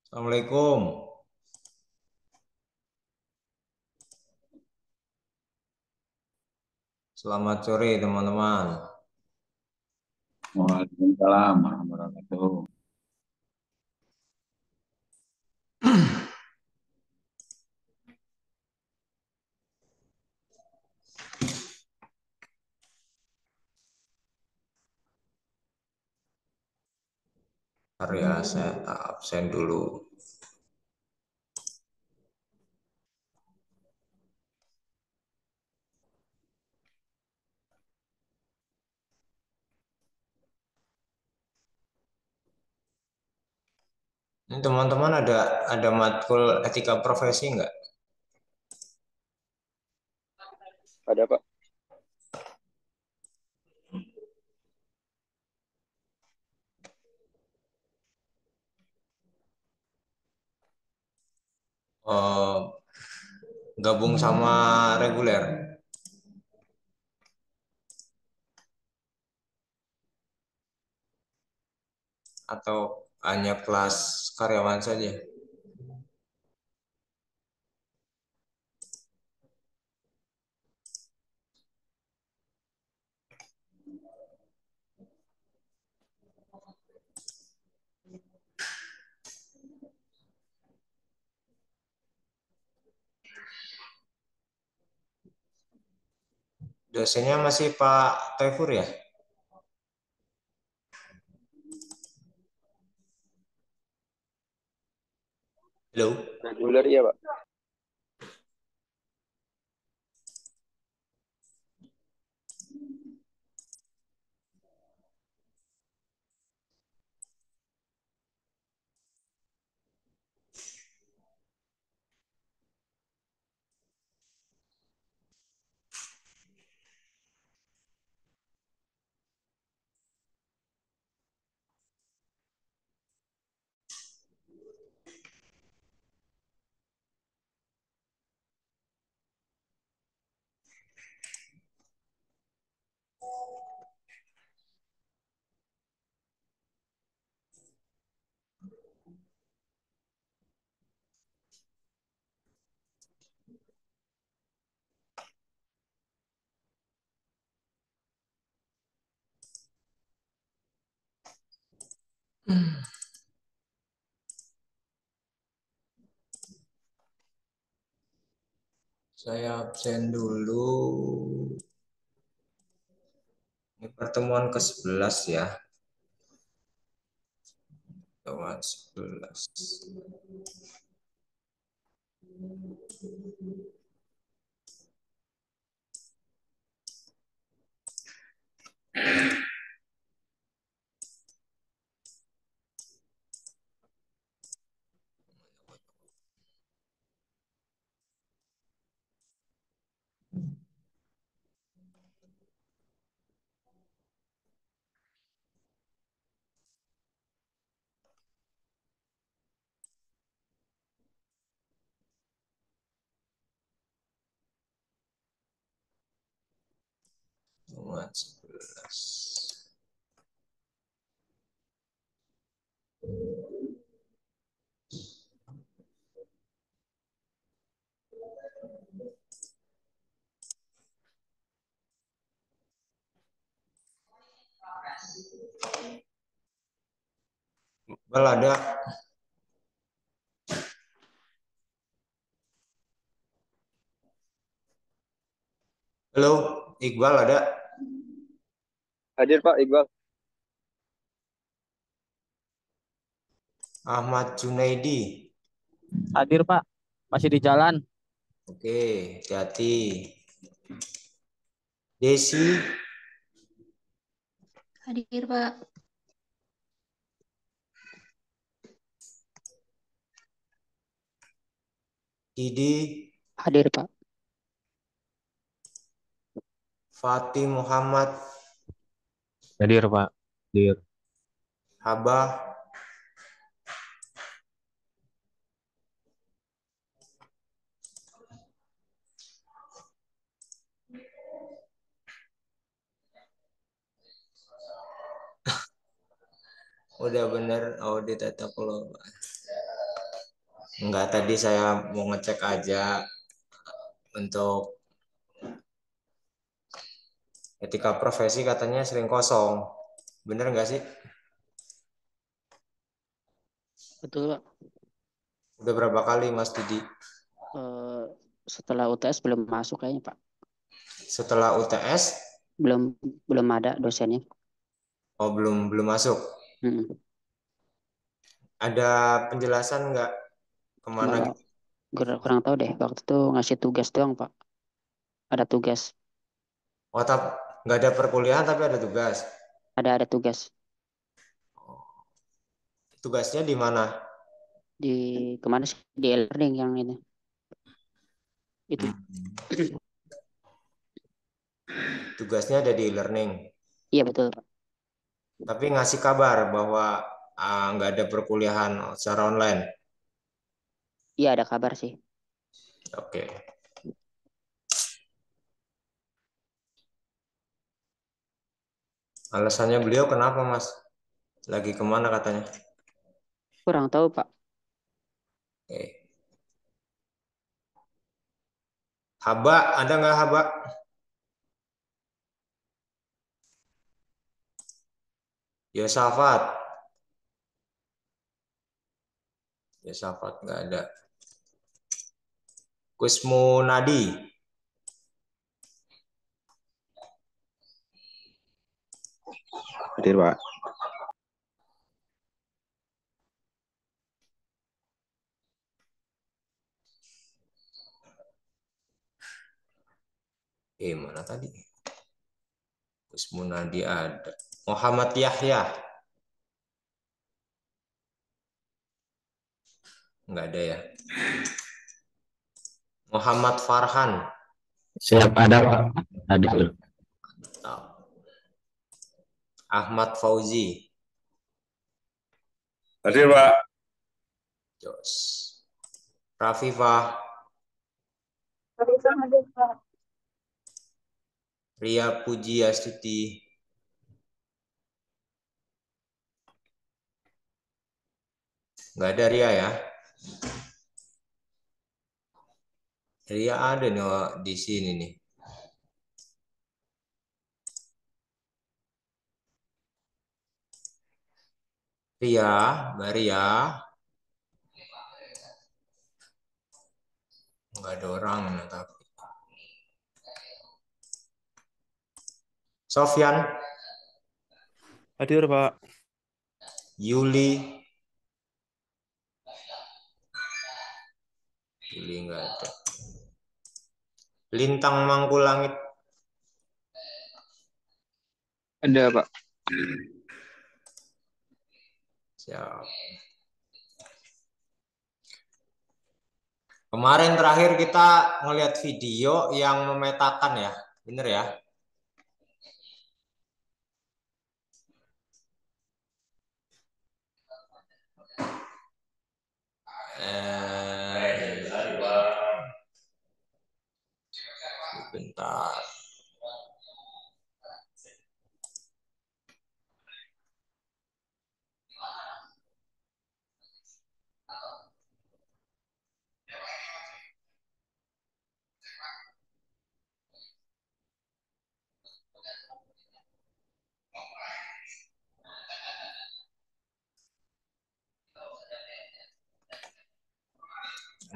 Assalamualaikum. Selamat sore teman-teman. Waalaikumsalam warahmatullahi wabarakatuh. Bentar ya, saya absen dulu. Ini teman-teman ada matkul etika profesi nggak? Ada Pak. Oh, gabung sama reguler atau hanya kelas karyawan saja? Dosennya masih Pak Tefur ya? Halo? Reguler ya Pak. Saya absen dulu. Ini pertemuan ke-11 ya. Pertemuan 11. Pertemuan 11. Iqbal ada. Halo, Iqbal ada. Hadir Pak Iqbal. Ahmad Junaidi. Hadir Pak, masih di jalan. Oke, hati-hati. Desi, Hadir, Pak. Didi, Hadir Pak. Fatih Muhammad, Hadir Pak, hadir. Habah, udah bener audit tata kelola. Enggak, tadi saya mau ngecek aja untuk etika profesi katanya sering kosong. Bener nggak sih? Betul, Pak. Udah berapa kali Mas Didi? Eh, Setelah UTS belum masuk kayaknya, Pak. Setelah UTS, Belum belum ada dosennya. oh belum belum masuk. Mm. Ada penjelasan nggak kemana Nggak, gitu? kurang tahu deh. Waktu itu ngasih tugas doang, Pak. Ada tugas. Oh, nggak ada perkuliahan tapi ada tugas. Ada tugas Tugasnya di mana? di kemana sih? Di e-learning yang ini. Itu. Hmm. Tugasnya ada di e-learning. Iya betul, Pak. Tapi ngasih kabar bahwa nggak ada perkuliahan secara online. Iya ada kabar sih. Oke. Alasannya beliau kenapa Mas? Lagi kemana katanya? Kurang tahu, Pak. Oke. Haba, ada nggak Haba? Yosafat. Yosafat nggak ada. Kusmu Nadi. Hadir, Pak. Mana tadi? Kusmu Nadi ada. Muhammad Yahya. Nggak ada ya. Muhammad Farhan. Siap ada Pak. Hadir. Ahmad Fauzi. Hadir, Pak. Jos. Rafifah. Ria Pujiastuti. Nggak ada Ria ya. Ria ada nih di sini nih. Ria, Mbak Ria. Nggak ada orang tapi. Sofyan. Hadir Pak. Yuli. Yuli nggak ada. Lintang Mangkulangit. Ada, Pak. Siap. Kemarin terakhir kita ngelihat video yang memetakan ya. Bener ya? Bentar.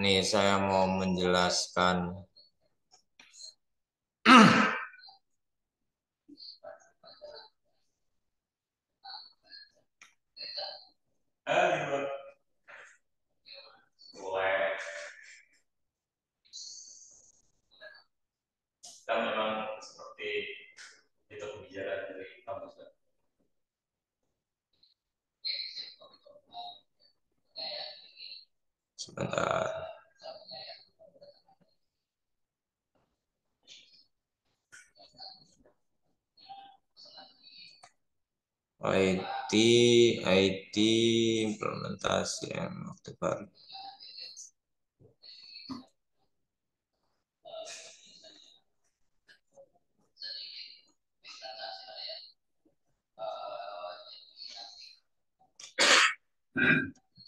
Nih saya mau menjelaskan. Kan memang seperti itu kebijakan dari kampus. Sebentar. IT, IT implementasi yang waktu baru.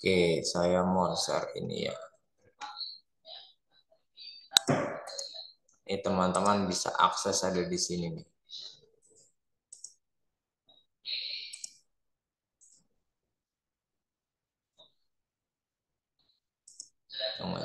Oke, saya mau share ini ya. Ini teman-teman bisa akses ada di sini nih. Tunggu.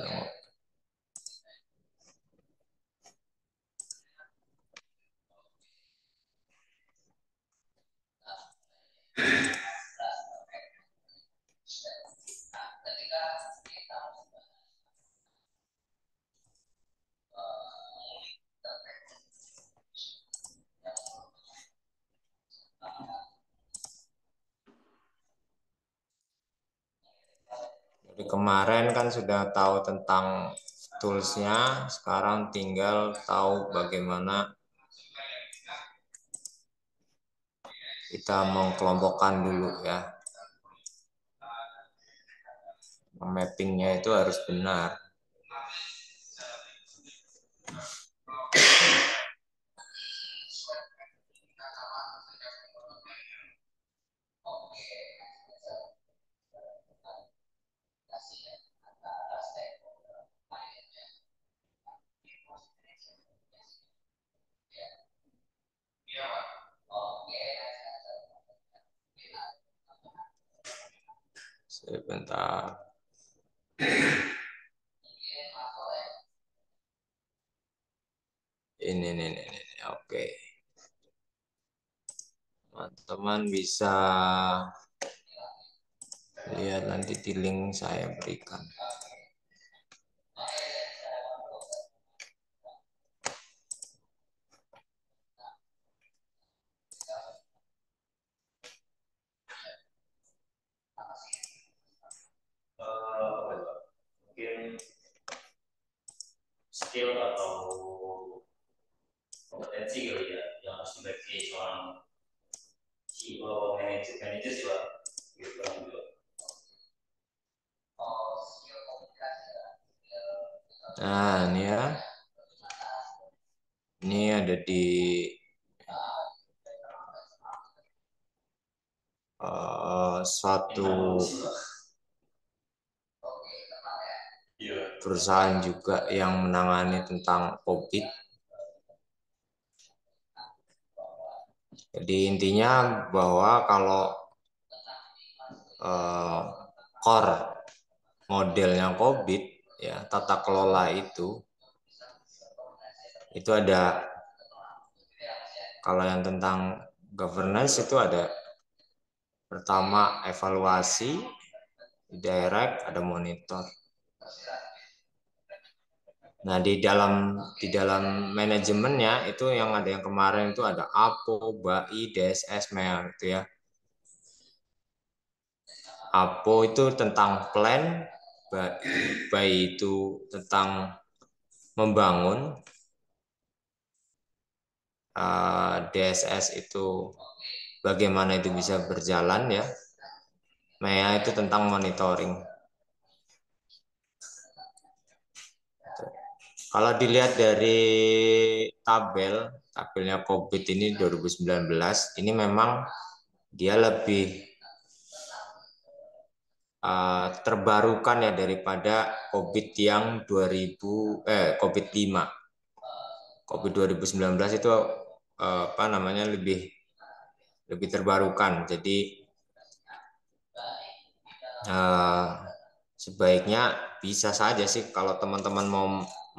Jadi kemarin kan sudah tahu tentang toolsnya, sekarang tinggal tahu bagaimana kita mengkelompokkan dulu ya. Mappingnya itu harus benar. Sebentar. Ini. Oke. Teman-teman bisa lihat nanti di link saya berikan. Mungkin skill atau kompetensi kali ya yang harus dimiliki seorang CEO manajer juga gitu juga. Nah ini ya, ini ada di suatu perusahaan juga yang menangani tentang COVID. Jadi intinya bahwa kalau core modelnya COVID ya, tata kelola itu ada, kalau yang tentang governance itu ada pertama evaluasi, direct, ada monitor. Nah, di dalam manajemennya itu yang ada yang kemarin itu ada APO, BAI, DSS, MEA gitu ya. APO itu tentang plan, BAI itu tentang membangun, DSS itu bagaimana itu bisa berjalan ya. MEA itu tentang monitoring. Kalau dilihat dari tabelnya COVID ini 2019, ini memang dia lebih terbarukan ya daripada COVID yang COVID-5. COVID 2019 itu lebih terbarukan. Jadi sebaiknya bisa saja sih kalau teman-teman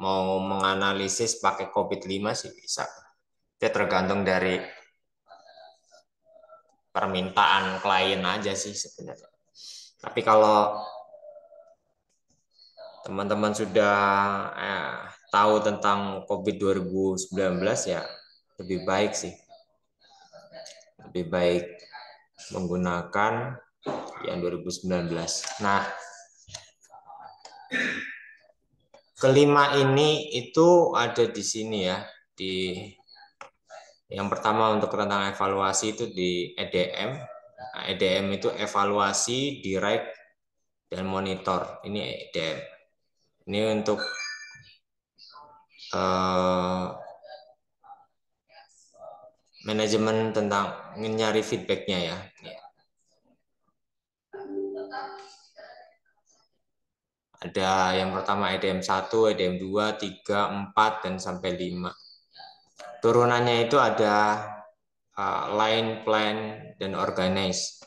mau menganalisis pakai COVID-5 sih bisa. Itu tergantung dari permintaan klien aja sih sebenarnya. Tapi kalau teman-teman sudah tahu tentang COVID 2019 ya lebih baik sih. Lebih baik menggunakan yang 2019. Nah, kelima ini itu ada di sini ya, yang pertama untuk tentang evaluasi itu di EDM. Nah, EDM itu evaluasi, direct, dan monitor. Ini EDM. Ini untuk manajemen tentang nyari feedbacknya ya. Ada yang pertama EDM 1, EDM 2, 3, 4, dan sampai 5. Turunannya itu ada line, plan, dan organize.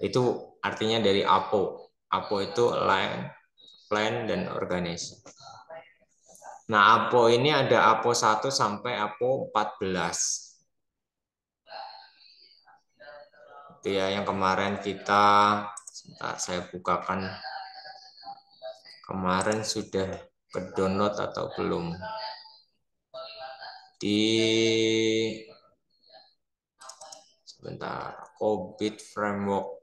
Itu artinya dari APO. APO itu line, plan, dan organize. Nah, APO ini ada APO 1 sampai APO 14. Itu ya yang kemarin kita, sebentar saya bukakan. Kemarin sudah ke-download atau belum? Sebentar, COBIT Framework.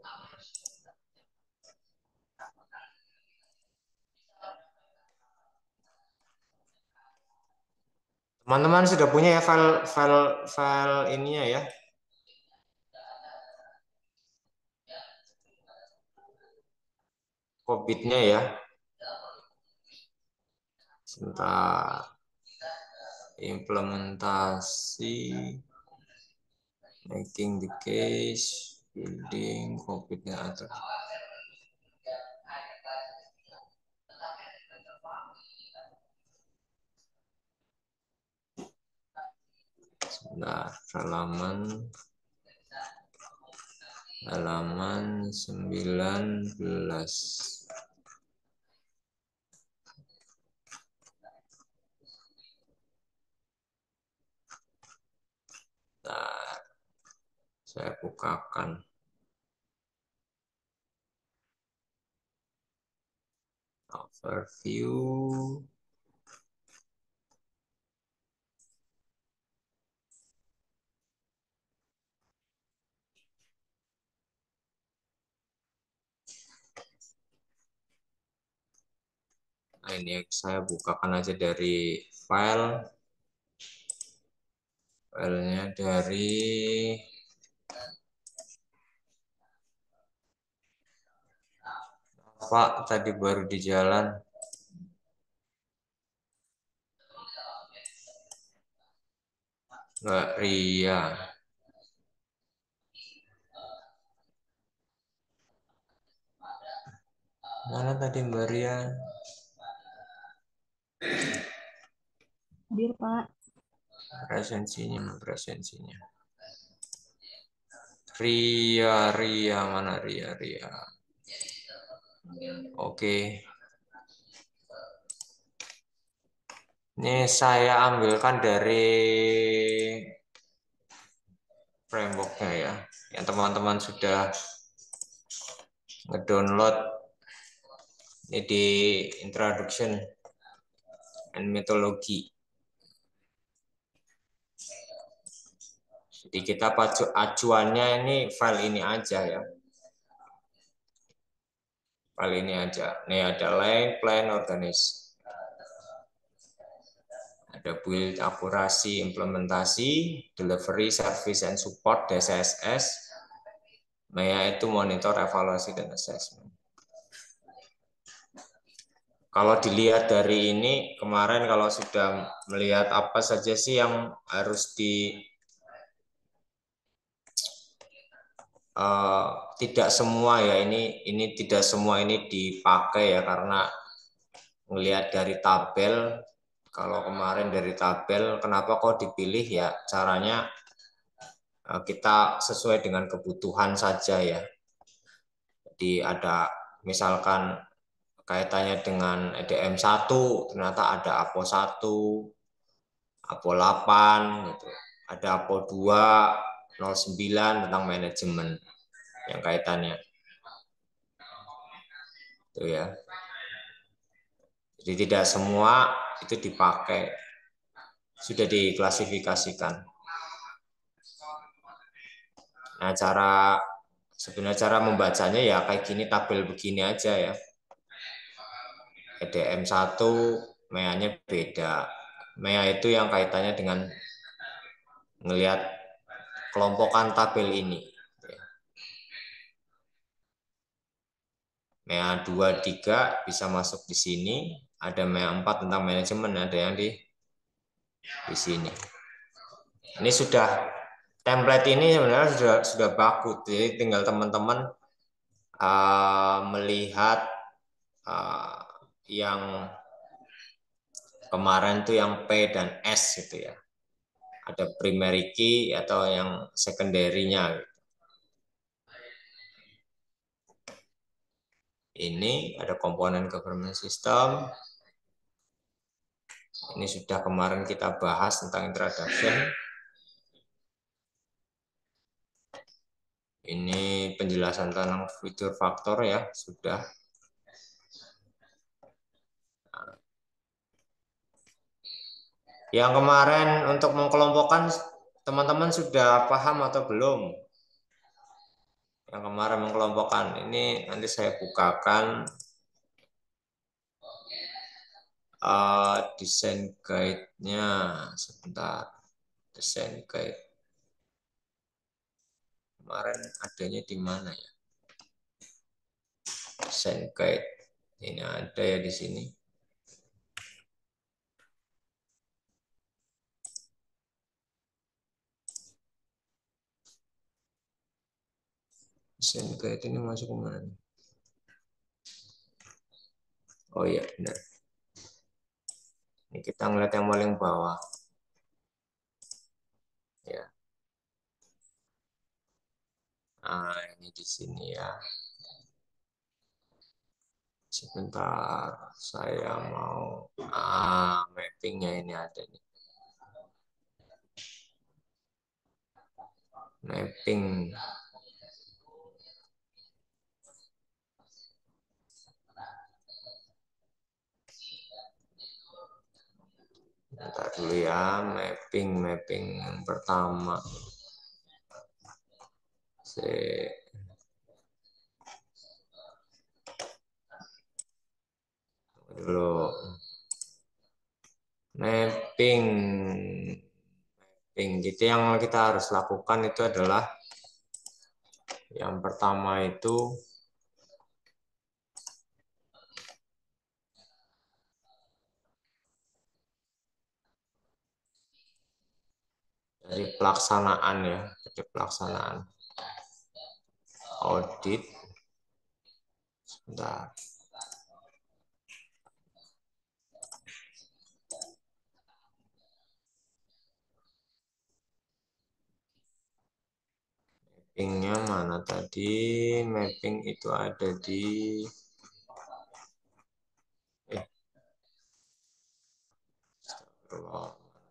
Teman-teman sudah punya ya file ininya ya? COBIT-nya ya. Sebentar. Implementasi, making the case, building, COBIT-nya ada. Sebentar, halaman 19. Nah, saya bukakan. Overview. Nah, ini saya bukakan aja dari filenya dari Pak tadi baru di jalan. Nggak Ria. Mana tadi Mbak Ria? Hadir, Pak. Presensinya. Ria, mana Ria? Oke. Ini saya ambilkan dari frameworknya ya. Yang teman-teman sudah ngedownload. Ini di Introduction and Methodology. Jadi kita acuannya ini file ini aja ya. File ini aja. Nih ada line, plan, organize. Ada build, akurasi, implementasi, delivery, service, and support, DSSS. MEA itu monitor, evaluasi, dan assessment. Kalau dilihat dari ini, kemarin kalau sudah melihat apa saja sih yang harus tidak semua ya, ini tidak semua ini dipakai ya, karena melihat dari tabel. Kalau kemarin dari tabel, kenapa kok dipilih ya? Caranya kita sesuai dengan kebutuhan saja ya. Jadi ada misalkan kaitannya dengan EDM 1, ternyata ada APO 1, APO 8, gitu. Ada APO 2, 09 tentang manajemen yang kaitannya. Itu ya. Jadi tidak semua itu dipakai. Sudah diklasifikasikan. Nah, sebenarnya cara membacanya ya kayak gini, tabel begini aja ya. EDM 1, MEA-nya beda. MEA itu yang kaitannya dengan ngelihat kelompokan tabel ini. MEA 2, 3 bisa masuk di sini. Ada MEA 4 tentang manajemen, ada yang di sini. Ini sudah, template ini sebenarnya sudah bagus. Jadi tinggal teman-teman melihat yang kemarin tuh yang P dan S gitu ya. Ada primary key atau yang secondary-nya. Ini ada komponen government system. Ini sudah kemarin kita bahas tentang introduction. Ini penjelasan tentang fitur faktor ya, sudah. Yang kemarin untuk mengkelompokkan, teman-teman sudah paham atau belum? Yang kemarin mengkelompokkan, ini nanti saya bukakan desain guide-nya sebentar. Desain guide. Kemarin adanya di mana ya? Desain guide. Ini ada ya di sini. Desain guide ini masuk ke mana? Oh iya, benar. Ini kita ngeliat yang paling bawah. Ya. Nah, ini di sini ya. Sebentar, saya mau mappingnya ini ada nih. Mapping. Bentar dulu ya, mapping yang pertama. Dulu. Mapping. Jadi yang kita harus lakukan itu adalah yang pertama itu dari pelaksanaan ya, dari pelaksanaan audit. Sebentar. Mappingnya mana tadi? Mapping itu ada di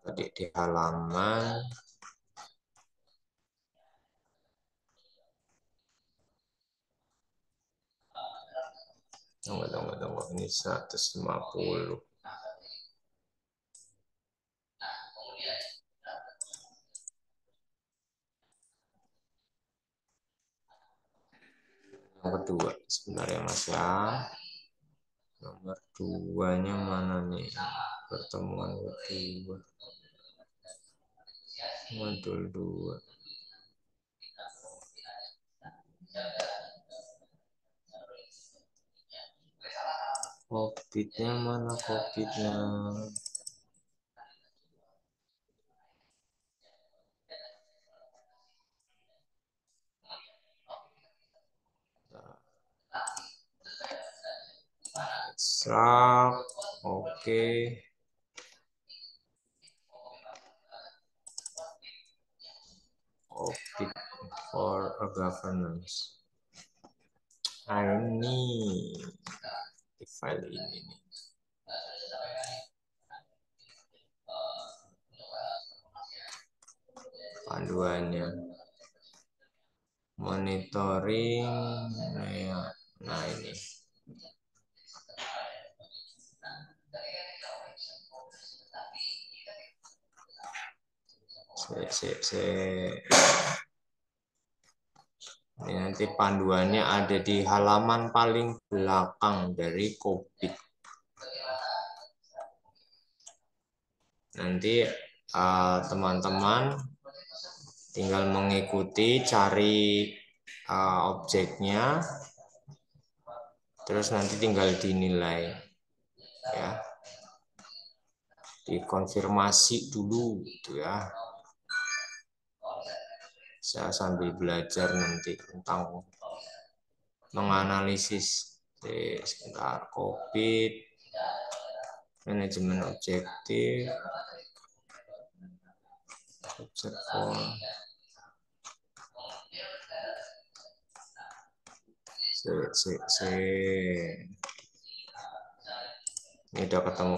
tadi di halaman tunggu ini 150. Yang kedua sebentar ya Mas ya. Nomor 2-nya mana nih? Pertemuan kedua. Modul 2. Cockpitnya mana cockpitnya? Extract, oke. Cockpit for a governance. Nah ini di file ini nih. Panduannya. Monitoring, nah ini. Ini nanti panduannya ada di halaman paling belakang dari Cockpit. Nanti teman-teman tinggal mengikuti, cari objeknya, terus nanti tinggal dinilai, ya, dikonfirmasi dulu, gitu ya. Saya sambil belajar nanti tentang menganalisis. Sebentar, Cockpit. Manajemen objektif. Object for. Ini udah ketemu.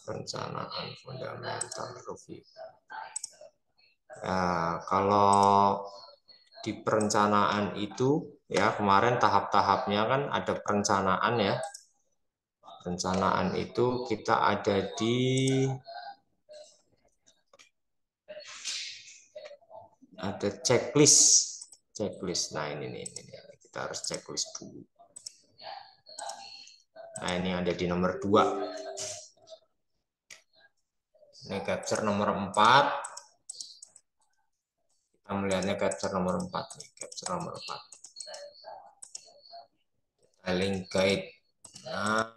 Perencanaan fundamental review. Nah, kalau di perencanaan itu ya kemarin tahap-tahapnya kan ada perencanaan ya. Perencanaan itu kita ada di checklist. Nah ini kita harus checklist dulu. Nah ini ada di nomor 2. Ini capture nomor 4. Kita melihatnya capture nomor 4 nih, capture nomor 4. Detailing guide. Nah.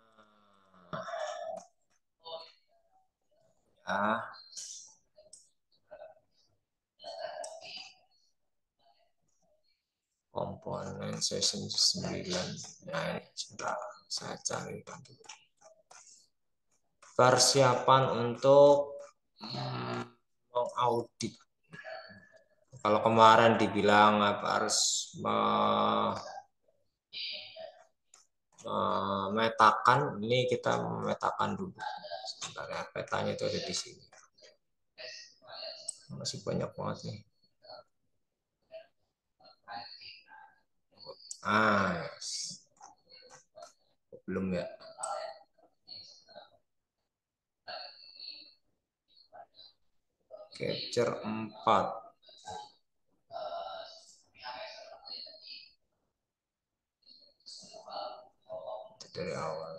Ya. Komponen session 9. Nah, ini sebentar saya cari dulu. Persiapan untuk mengaudit. Kalau kemarin dibilang harus memetakan, ini kita memetakan dulu. Sebentar ya, petanya itu ada di sini. Masih banyak banget nih. Yes. Belum ya. Capture 4. Dari awal.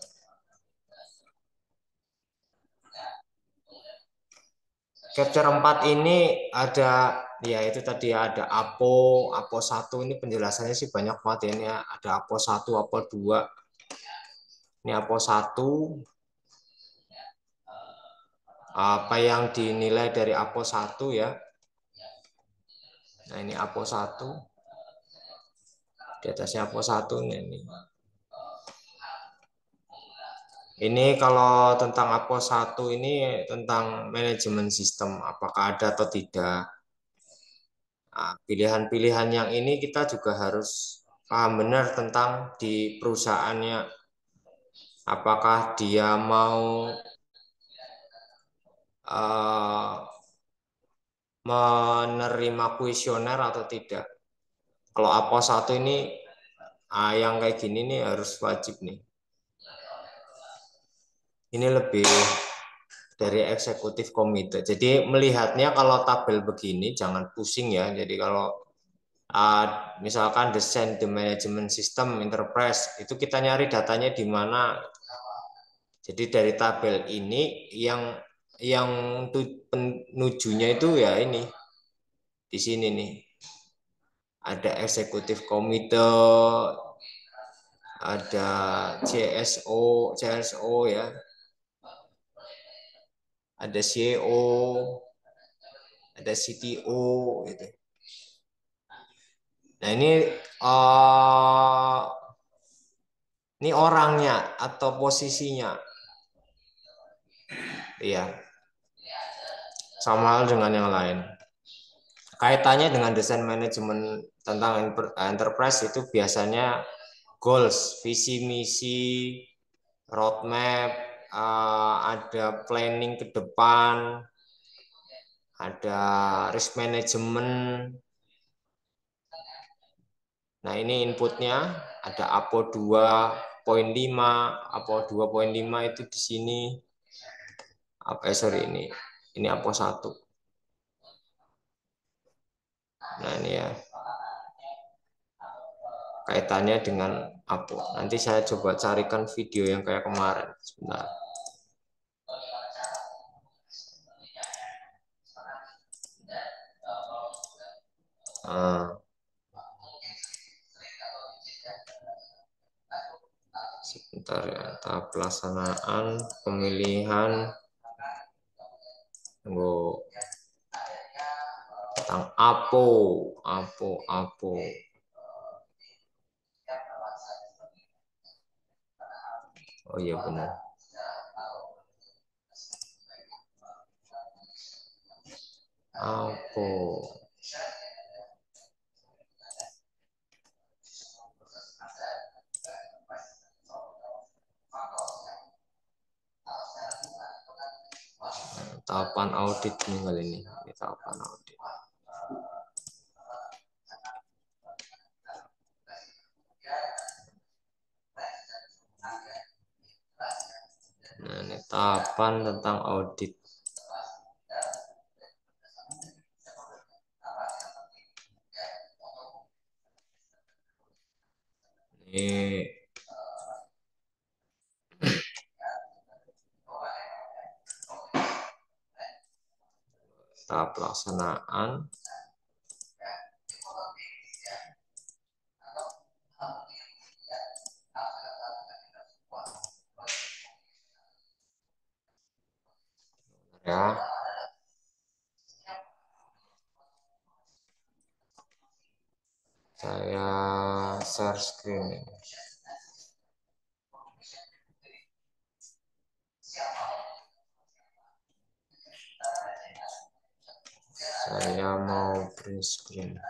Capture 4 ini ada ya itu tadi ada APO 1 ini penjelasannya sih banyak banget ya. Ini ada APO 1, APO 2. Ini APO 1. Apa yang dinilai dari APO 1 ya. Nah, ini APO 1. Di atasnya APO 1 ini. Ini kalau tentang APO 1 ini tentang manajemen sistem, apakah ada atau tidak. Nah, pilihan-pilihan yang ini kita juga harus paham benar tentang di perusahaannya. Apakah dia mau menerima kuesioner atau tidak. Kalau APO 1 ini yang kayak gini nih harus wajib nih. Ini lebih dari eksekutif komite. Jadi melihatnya kalau tabel begini jangan pusing ya. Jadi kalau misalkan desain the management system enterprise itu kita nyari datanya di mana. Jadi dari tabel ini yang penujunya itu ya ini di sini nih. Ada eksekutif komite, ada CSO ya. Ada CEO, ada CTO gitu. Nah, ini orangnya atau posisinya. Iya. Sama hal dengan yang lain. Kaitannya dengan desain manajemen tentang enterprise itu biasanya goals, visi misi, roadmap, ada planning ke depan, ada risk management. Nah, ini inputnya ada APO 2.5, APO 2.5 itu di sini. Ini APO 1. Nah, ini ya. Kaitannya dengan APO. Nanti saya coba carikan video yang kayak kemarin. Sebentar. Sebentar ya, tahap pelaksanaan pemilihan tentang APO. Oh iya benar. APO. Tahapan audit nih kali ini. Tahapan audit. Nah, ini tahapan tentang audit. Ini tahap pelaksanaan. Ya. Saya share screen. Saya mau print screen.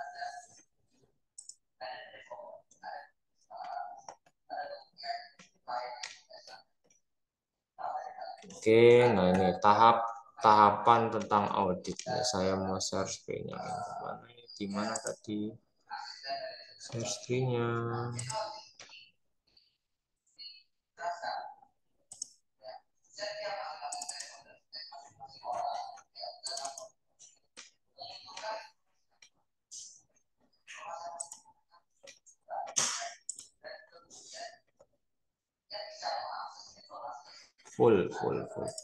Oke, nah ini tahapan tentang audit. Saya mau share screen-nya. Di mana tadi? Share screen-nya. Full. Oke.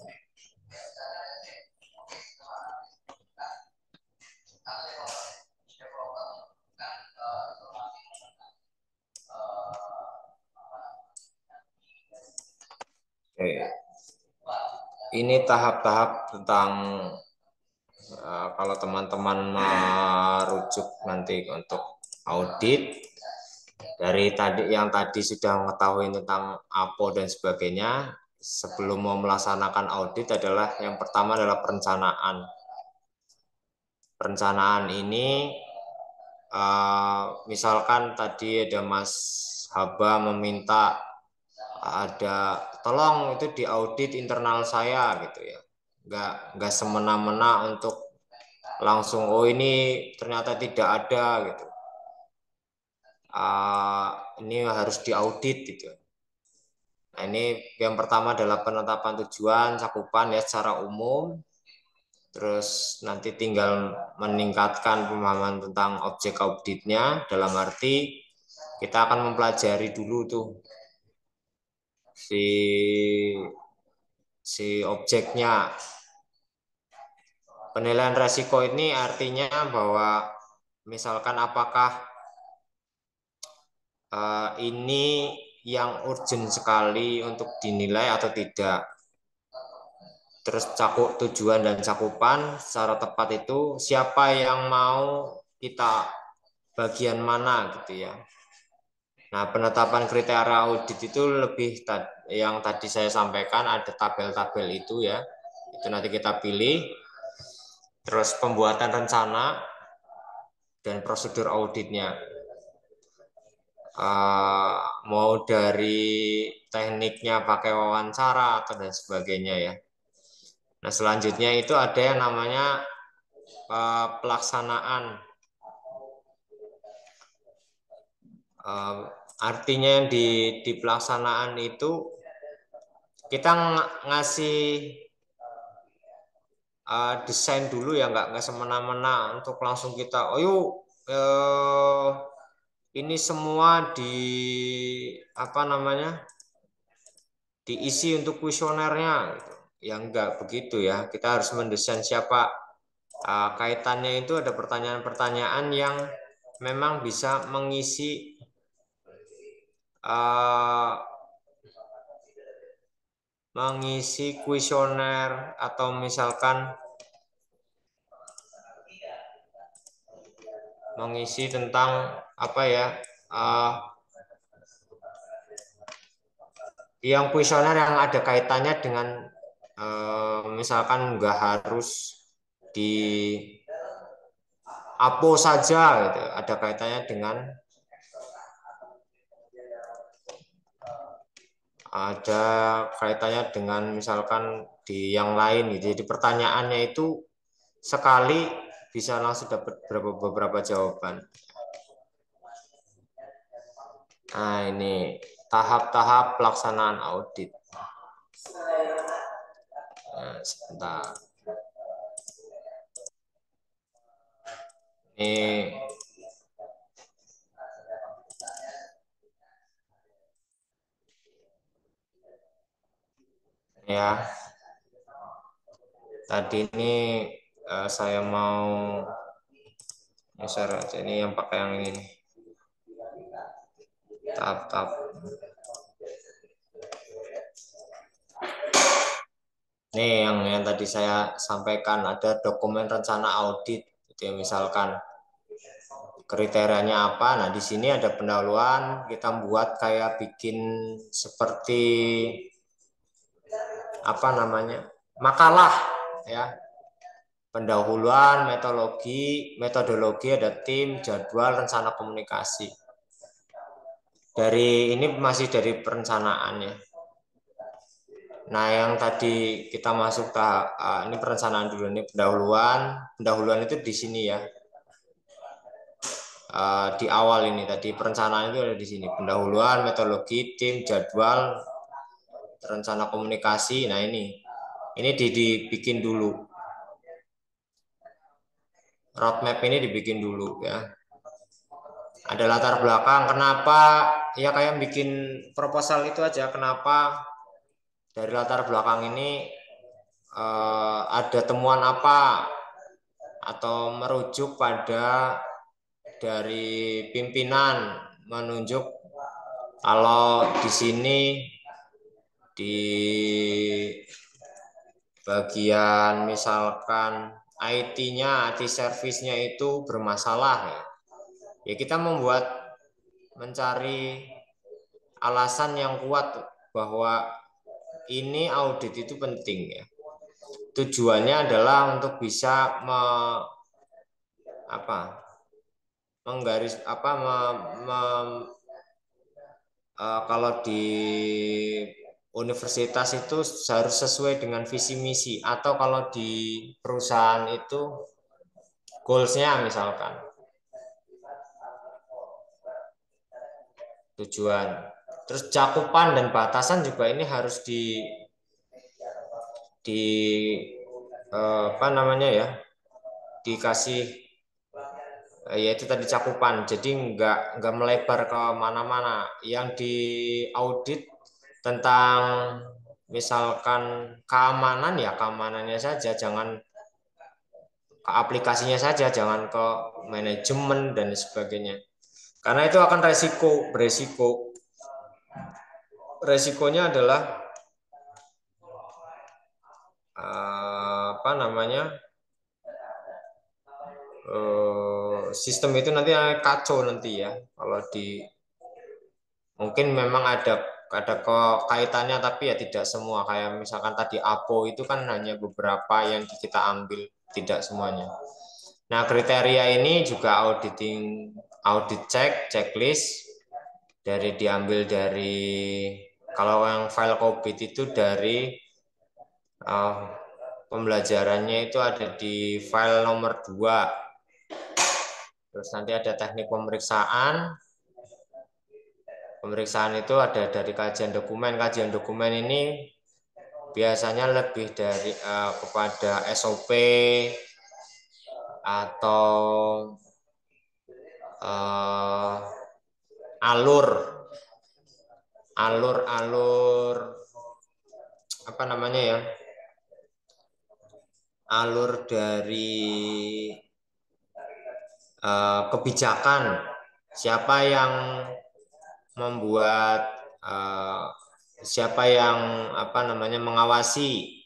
Ini tahap-tahap tentang kalau teman-teman merujuk nanti untuk audit dari tadi sudah mengetahui tentang APO dan sebagainya. Sebelum mau melaksanakan audit adalah yang pertama adalah perencanaan. Perencanaan ini misalkan tadi ada Mas Haba meminta tolong itu diaudit internal saya gitu ya. Nggak semena-mena untuk langsung ini ternyata tidak ada gitu. Ini harus diaudit gitu. Nah, ini yang pertama adalah penetapan tujuan cakupan ya secara umum. Terus nanti tinggal meningkatkan pemahaman tentang objek auditnya, dalam arti kita akan mempelajari dulu tuh si objeknya. Penilaian resiko ini artinya bahwa misalkan apakah ini yang urgent sekali untuk dinilai atau tidak. Terus tujuan dan cakupan secara tepat itu siapa yang mau kita bagian mana gitu ya. Nah, penetapan kriteria audit itu lebih yang tadi saya sampaikan, ada tabel-tabel itu ya. Itu nanti kita pilih. Terus pembuatan rencana dan prosedur auditnya. Mau dari tekniknya pakai wawancara atau dan sebagainya ya. Nah, selanjutnya itu ada yang namanya pelaksanaan. Artinya di pelaksanaan itu kita ngasih desain dulu ya, nggak semena-mena untuk langsung kita ini semua diisi untuk kuesionernya gitu. Ya enggak begitu ya, kita harus mendesain siapa kaitannya itu, ada pertanyaan-pertanyaan yang memang bisa mengisi kuesioner atau misalkan mengisi tentang apa ya, yang kuesioner yang ada kaitannya dengan misalkan nggak harus di APO saja gitu, ada kaitannya dengan misalkan di yang lain gitu. Jadi pertanyaannya itu sekali bisa langsung dapat beberapa jawaban. Nah, ini tahap-tahap pelaksanaan audit. Nah, sebentar. Ini ya. Tadi ini saya mau geser aja, ini yang pakai yang ini. Tahap-tahap. Nih yang tadi saya sampaikan, ada dokumen rencana audit. Jadi misalkan kriterianya apa? Nah, di sini ada pendahuluan, kita buat kayak bikin seperti apa namanya? Makalah ya. Pendahuluan, metodologi ada tim, jadwal, rencana komunikasi. Ini masih dari perencanaannya. Nah, yang tadi kita masuk ini perencanaan dulu, ini pendahuluan. Pendahuluan itu di sini ya. Di awal ini tadi perencanaan itu ada di sini. Pendahuluan, metodologi, tim, jadwal, rencana komunikasi. Nah, ini dibikin dulu. Roadmap ini dibikin dulu ya. Ada latar belakang kenapa ya, kayak bikin proposal itu aja, kenapa dari latar belakang ini ada temuan apa, atau merujuk pada dari pimpinan menunjuk kalau di sini di bagian misalkan IT-nya, IT service-nya itu bermasalah ya. Ya kita mencari alasan yang kuat bahwa ini audit itu penting ya. Tujuannya adalah untuk bisa kalau di universitas itu harus sesuai dengan visi misi, atau kalau di perusahaan itu goals-nya misalkan tujuan. Terus cakupan dan batasan juga ini harus dikasih, yaitu tadi cakupan. Jadi nggak melebar ke mana-mana. Yang di audit tentang misalkan keamanan ya keamanannya saja, jangan ke aplikasinya saja, jangan ke manajemen dan sebagainya. Karena itu akan beresiko. Resikonya adalah sistem itu nanti kacau nanti ya. Kalau mungkin memang ada kaitannya, tapi ya tidak semua. Kayak misalkan tadi APO itu kan hanya beberapa yang kita ambil, tidak semuanya. Nah, kriteria ini juga audit checklist diambil dari, kalau yang file COVID itu dari pembelajarannya itu ada di file nomor 2. Terus nanti ada teknik pemeriksaan. Pemeriksaan itu ada dari kajian dokumen. Kajian dokumen ini biasanya lebih dari kepada SOP atau alur apa namanya ya, alur dari kebijakan, siapa yang membuat, siapa yang mengawasi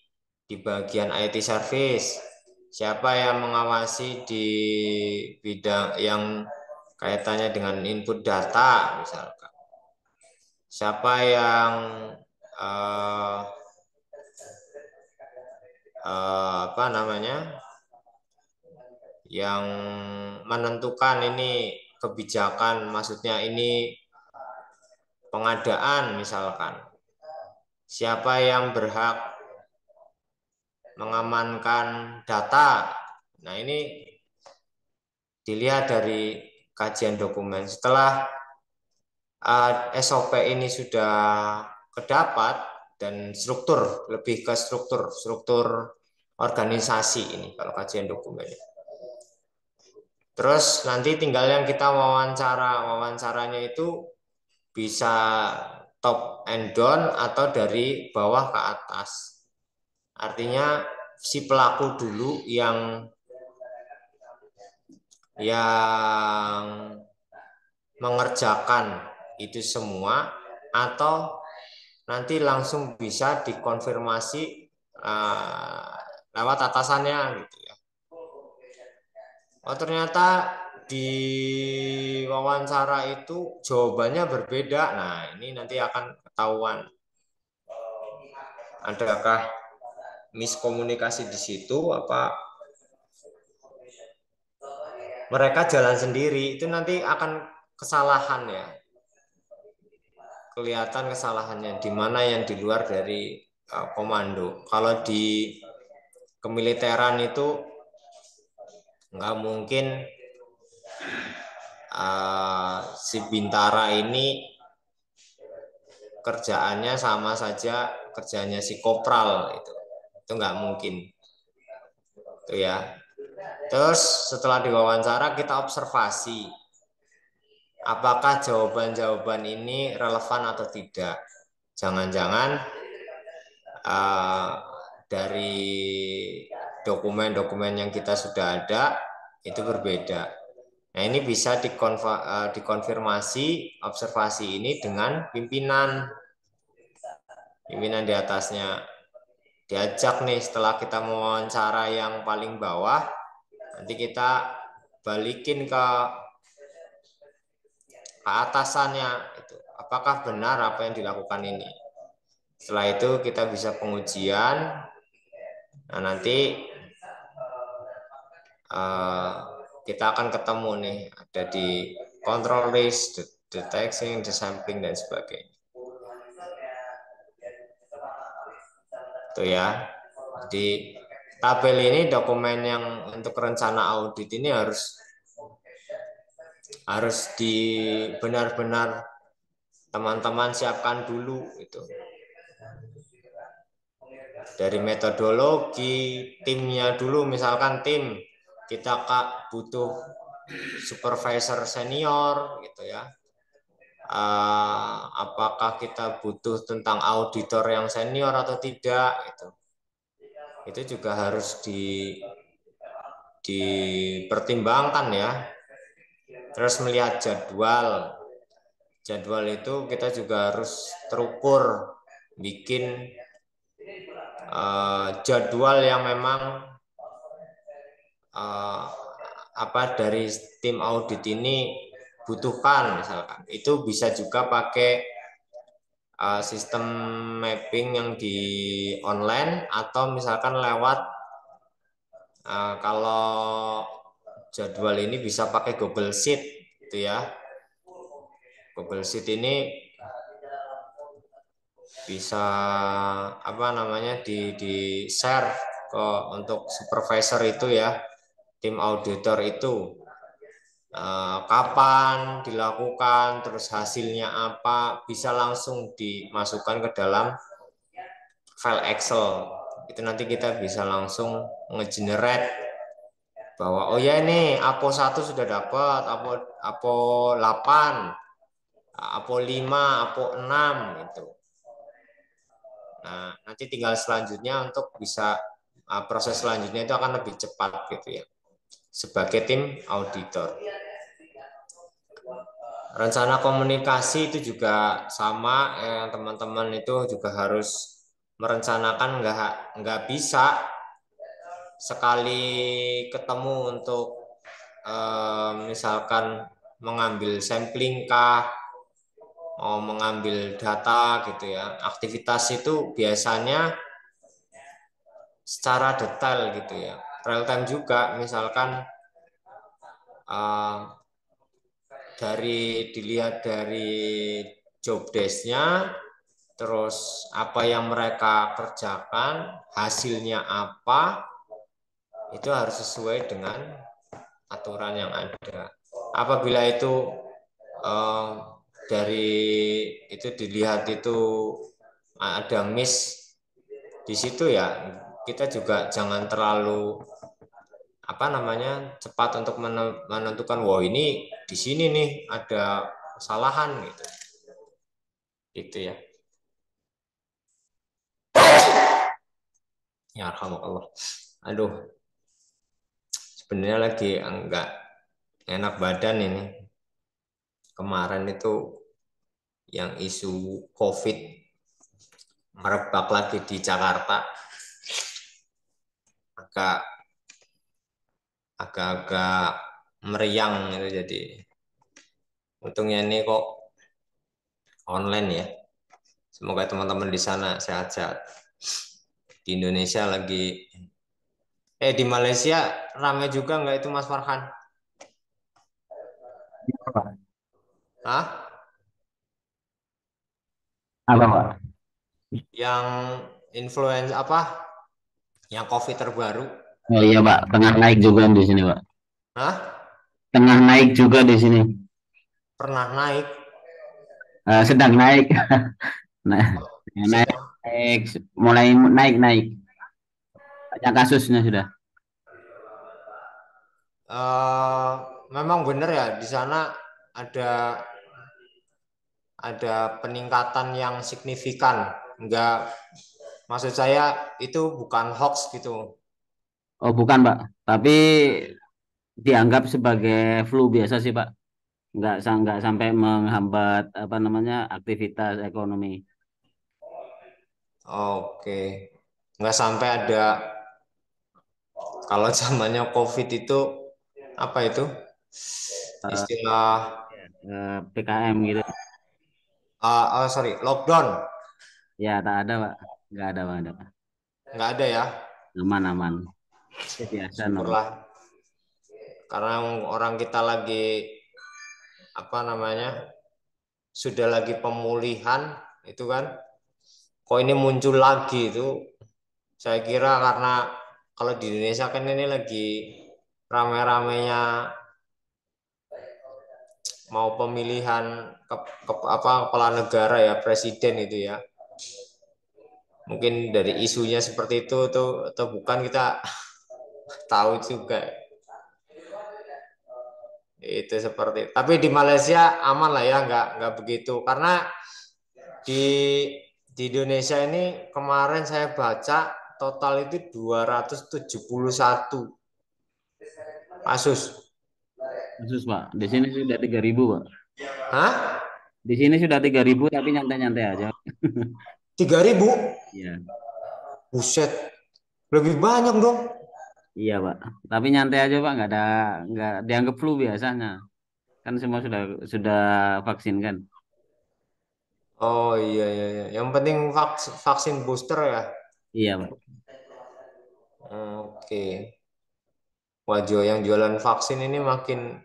di bagian IT service, siapa yang mengawasi di bidang yang kaitannya dengan input data misalkan, siapa yang yang menentukan ini kebijakan, maksudnya ini pengadaan misalkan, siapa yang berhak mengamankan data. Nah, ini dilihat dari kajian dokumen. Setelah SOP ini sudah kedapat dan lebih ke struktur organisasi ini kalau kajian dokumen. Terus nanti tinggal yang kita wawancaranya itu bisa top and down atau dari bawah ke atas. Artinya si pelaku dulu yang mengerjakan itu semua, atau nanti langsung bisa dikonfirmasi lewat atasannya gitu ya. Oh, ternyata di wawancara itu jawabannya berbeda. Nah, ini nanti akan ketahuan adakah miskomunikasi di situ, apa mereka jalan sendiri. Itu nanti akan kesalahan ya, kelihatan kesalahannya di mana yang di luar dari komando. Kalau di kemiliteran itu nggak mungkin si Bintara ini kerjaannya sama saja kerjanya si Kopral, itu nggak mungkin itu ya. Terus setelah diwawancara kita observasi apakah jawaban-jawaban ini relevan atau tidak. Jangan-jangan dari dokumen-dokumen yang kita sudah ada itu berbeda. Nah, ini bisa dikonfirmasi observasi ini dengan pimpinan di atasnya. Diajak nih setelah kita mewawancara yang paling bawah, nanti kita balikin ke atasannya itu. Apakah benar apa yang dilakukan ini? Setelah itu kita bisa pengujian. Nah, nanti kita akan ketemu nih, ada di control risk, detection, sampling dan sebagainya. Itu ya. Di tabel ini dokumen yang untuk rencana audit ini harus benar-benar teman-teman siapkan dulu itu. Dari metodologi, timnya dulu, misalkan tim kita butuh supervisor senior gitu ya. Apakah kita butuh tentang auditor yang senior atau tidak gitu. Itu juga harus dipertimbangkan ya. Terus melihat jadwal. Jadwal itu kita juga harus terukur bikin jadwal yang memang dari tim audit ini butuhkan misalkan. Itu bisa juga pakai sistem mapping yang di online atau misalkan lewat kalau jadwal ini bisa pakai Google Sheet gitu ya. Google Sheet ini bisa di share untuk supervisor itu ya, tim auditor itu kapan dilakukan, terus hasilnya apa, bisa langsung dimasukkan ke dalam file Excel. Itu nanti kita bisa langsung nge-generate bahwa oh ya ini APO 1 sudah dapat, APO 8, APO 5, APO 6 gitu. Nah, nanti tinggal selanjutnya untuk bisa proses selanjutnya itu akan lebih cepat gitu ya. sebagai tim auditor. Rencana komunikasi itu juga sama, teman-teman itu juga harus merencanakan, nggak bisa sekali ketemu untuk misalkan mengambil sampling kah, mau mengambil data gitu ya. Aktivitas itu biasanya secara detail gitu ya. Real time juga, misalkan dilihat dari job desk-nya, terus apa yang mereka kerjakan, hasilnya apa, itu harus sesuai dengan aturan yang ada. Apabila itu dari itu dilihat itu ada miss di situ ya, kita juga jangan terlalu cepat untuk menentukan wah ini di sini nih ada kesalahan gitu ya. Ya alhamdulillah. Aduh, sebenarnya lagi enggak enak badan ini. Kemarin itu yang isu COVID merebak lagi di Jakarta, agak-agak meriang itu, jadi untungnya ini kok online ya. Semoga teman-teman di sana sehat-sehat. Di Indonesia lagi di Malaysia ramai juga nggak itu Mas Farhan? Hah? Apa, Pak? Yang influenza apa? Yang COVID terbaru? Oh iya, Pak. Tengah naik juga di sini, Pak. Hah? Tengah naik juga di sini. Pernah naik? Sedang naik. Nah, naik, Sedang. naik, mulai naik. Banyak kasusnya sudah. Memang benar ya, di sana ada peningkatan yang signifikan. Enggak, maksud saya itu bukan hoax gitu. Oh, bukan, Pak. Tapi dianggap sebagai flu biasa sih, Pak. Nggak sampai menghambat apa namanya aktivitas ekonomi. Oke, nggak sampai ada, kalau zamannya COVID itu apa itu Eh, istilah PKM gitu. sorry, lockdown? Ya, tak ada, Pak. Nggak ada, Pak. Ada, Pak. Nggak ada ya? Aman, aman. Biasa, normal. Syukurlah, karena orang kita lagi sudah lagi pemulihan itu kan, kok ini muncul lagi itu. Saya kira karena kalau di Indonesia kan ini lagi rame-ramenya mau pemilihan kepala negara ya, presiden itu ya. Mungkin dari isunya seperti itu tuh atau bukan, kita tahu juga itu seperti. Tapi di Malaysia aman lah ya, nggak begitu, karena di Indonesia ini kemarin saya baca total itu 271 kasus. Khusus, Pak. Di sini sudah 3.000, Pak. Hah? Di sini sudah 3.000 tapi nyantai-nyantai aja. 3.000? Iya. Buset, lebih banyak dong. Iya, Pak. Tapi nyantai aja, Pak. Nggak dianggap flu biasanya. Kan semua sudah vaksin kan. Oh iya, iya, iya. Yang penting vaksin booster ya. Iya, Pak. Oke. Wajah yang jualan vaksin ini makin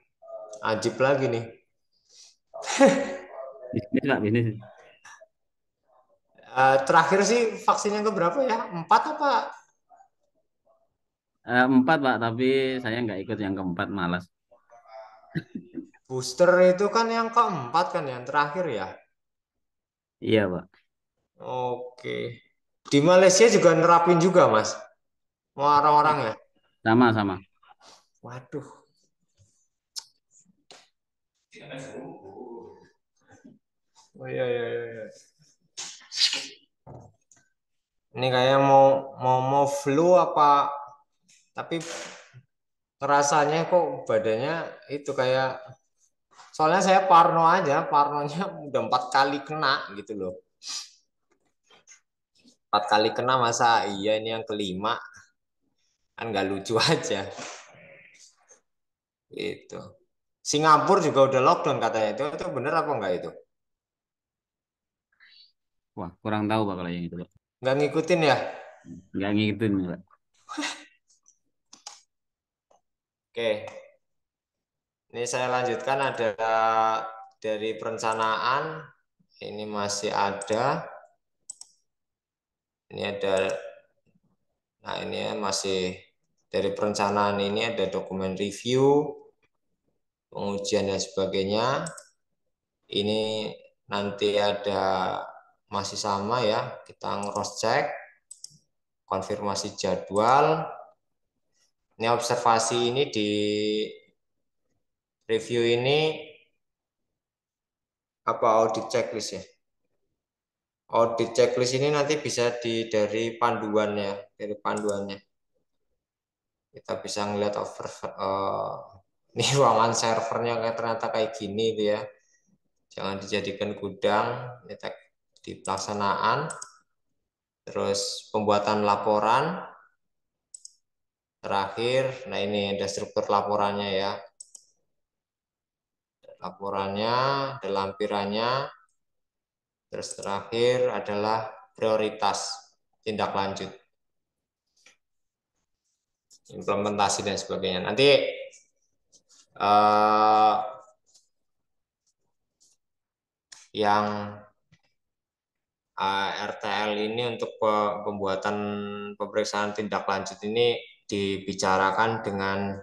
ajib lagi nih. Bisnis, Pak, bisnis. Terakhir sih vaksin yang keberapa ya? 4 apa? 4, Pak, tapi saya nggak ikut yang keempat, malas. Booster itu kan yang keempat kan, yang terakhir ya. Iya, Pak. Oke. Di Malaysia juga nerapin juga, Mas. Mau orang-orang ya? Sama-sama. Waduh. Oh iya, iya, iya, iya. Ini kayak mau flu apa? Tapi rasanya kok badannya itu kayak, soalnya saya parno aja, parnonya udah 4 kali kena gitu loh. 4 kali kena, masa iya ini yang kelima, kan nggak lucu aja itu. Singapura juga udah lockdown katanya, itu bener apa enggak itu? Wah, kurang tahu Pak kalau yang itu Pak. Nggak ngikutin ya? Nggak ngikutin Pak. Oke, ini saya lanjutkan, ada dari perencanaan, ini masih ada, ini ada, nah ini masih dari perencanaan, ini ada dokumen review, pengujian dan sebagainya. Ini nanti ada masih sama ya, kita cross check, konfirmasi jadwal. Ini observasi ini di review ini apa, audit checklist ya. Audit checklist ini nanti bisa dari panduannya, dari panduannya. Kita bisa ngeliat ini ruangan servernya kayak ternyata kayak gini itu ya. Jangan dijadikan gudang, di pelaksanaan. Terus pembuatan laporan. Terakhir, nah ini ada struktur laporannya ya. Laporannya, ada lampirannya. Terus terakhir adalah prioritas tindak lanjut, implementasi dan sebagainya. Nanti yang RTL ini untuk pembuatan pemeriksaan tindak lanjut ini dibicarakan dengan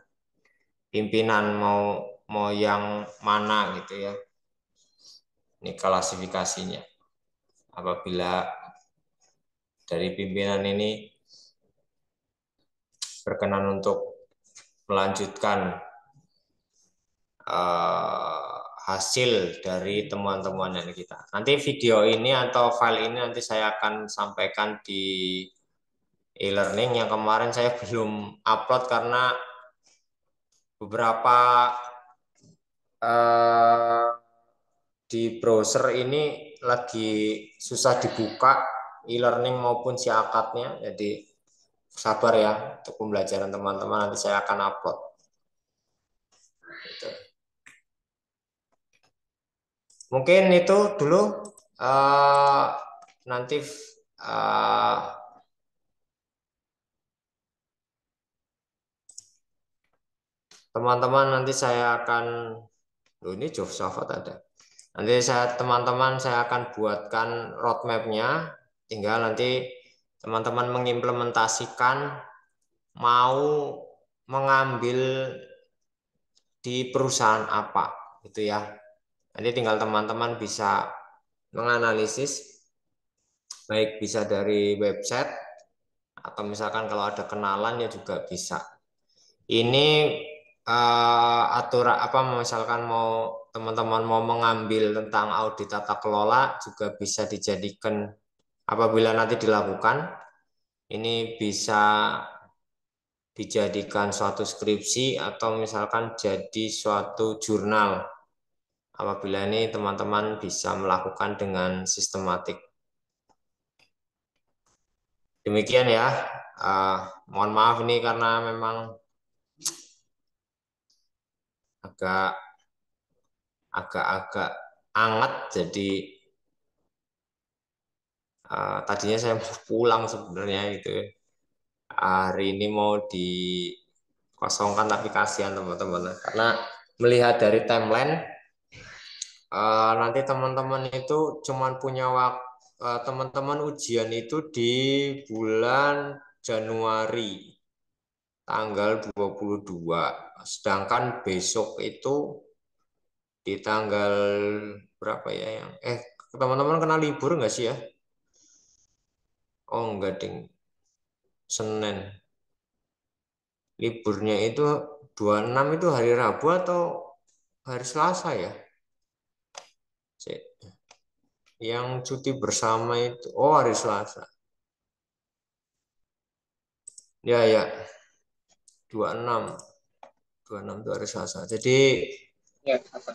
pimpinan, mau yang mana gitu ya. Ini klasifikasinya. Apabila dari pimpinan ini berkenan untuk melanjutkan hasil dari temuan-temuan yang kita. Nanti video ini atau file ini nanti saya akan sampaikan di e-learning. Yang kemarin saya belum upload karena beberapa di browser ini lagi susah dibuka, e-learning maupun si akadnya. Jadi sabar ya untuk pembelajaran teman-teman, nanti saya akan upload. Gitu. Mungkin itu dulu, nanti teman-teman nanti saya akan, ini Josafat ada. Nanti teman-teman saya akan buatkan roadmap-nya, tinggal nanti teman-teman mengimplementasikan mau mengambil di perusahaan apa gitu ya. Nanti tinggal teman-teman bisa menganalisis, baik bisa dari website atau misalkan kalau ada kenalan ya juga bisa. Ini aturan apa, misalkan mau teman-teman mau mengambil tentang audit tata kelola juga bisa dijadikan, apabila nanti dilakukan, ini bisa dijadikan suatu skripsi atau misalkan jadi suatu jurnal, apabila ini teman-teman bisa melakukan dengan sistematik. Demikian ya, mohon maaf ini karena memang agak anget, jadi tadinya saya mau pulang sebenarnya itu. Hari ini mau dikosongkan tapi kasihan teman-teman, karena melihat dari timeline nanti teman-teman itu cuman punya waktu, teman-teman ujian itu di bulan Januari tanggal 22, sedangkan besok itu di tanggal berapa ya, yang teman-teman kena libur nggak sih ya? Oh enggak ding, Senin. Liburnya itu 26 itu hari Rabu atau hari Selasa ya? Yang cuti bersama itu, oh hari Selasa. Ya, 26. 26 itu hari Selasa. Jadi Ya, apa?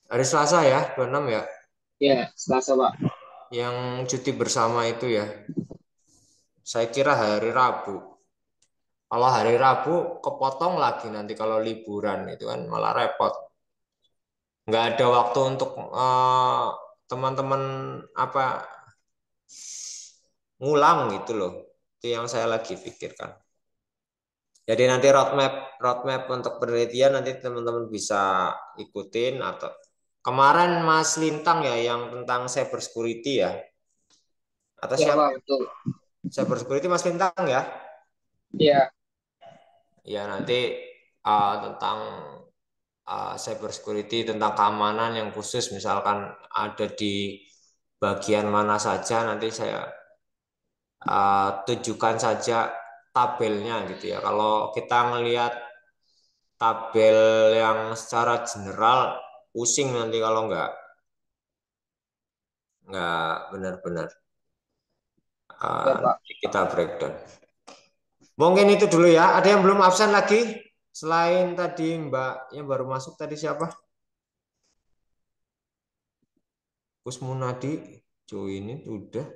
hari Selasa ya, 26 ya. Ya, Selasa, Pak. Yang cuti bersama itu ya. Saya kira hari Rabu. Kalau hari Rabu kepotong lagi nanti kalau liburan itu kan malah repot. Nggak ada waktu untuk teman-teman apa ngulang gitu loh. Itu yang saya lagi pikirkan. Jadi nanti roadmap untuk penelitian nanti teman-teman bisa ikutin atau kemarin Mas Lintang ya yang tentang cyber security ya. Atau Ya, siapa? Pak, betul. Cyber security Mas Lintang ya? Iya, Ya nanti tentang cyber security tentang keamanan yang khusus misalkan ada di bagian mana saja nanti saya tunjukkan saja tabelnya gitu ya. Kalau kita melihat tabel yang secara general pusing nanti kalau nggak benar-benar ya, Pak. kita breakdown. Mungkin itu dulu ya. Ada yang belum absen lagi? Selain tadi Mbak yang baru masuk tadi siapa? Kusmunadi, join ini udah.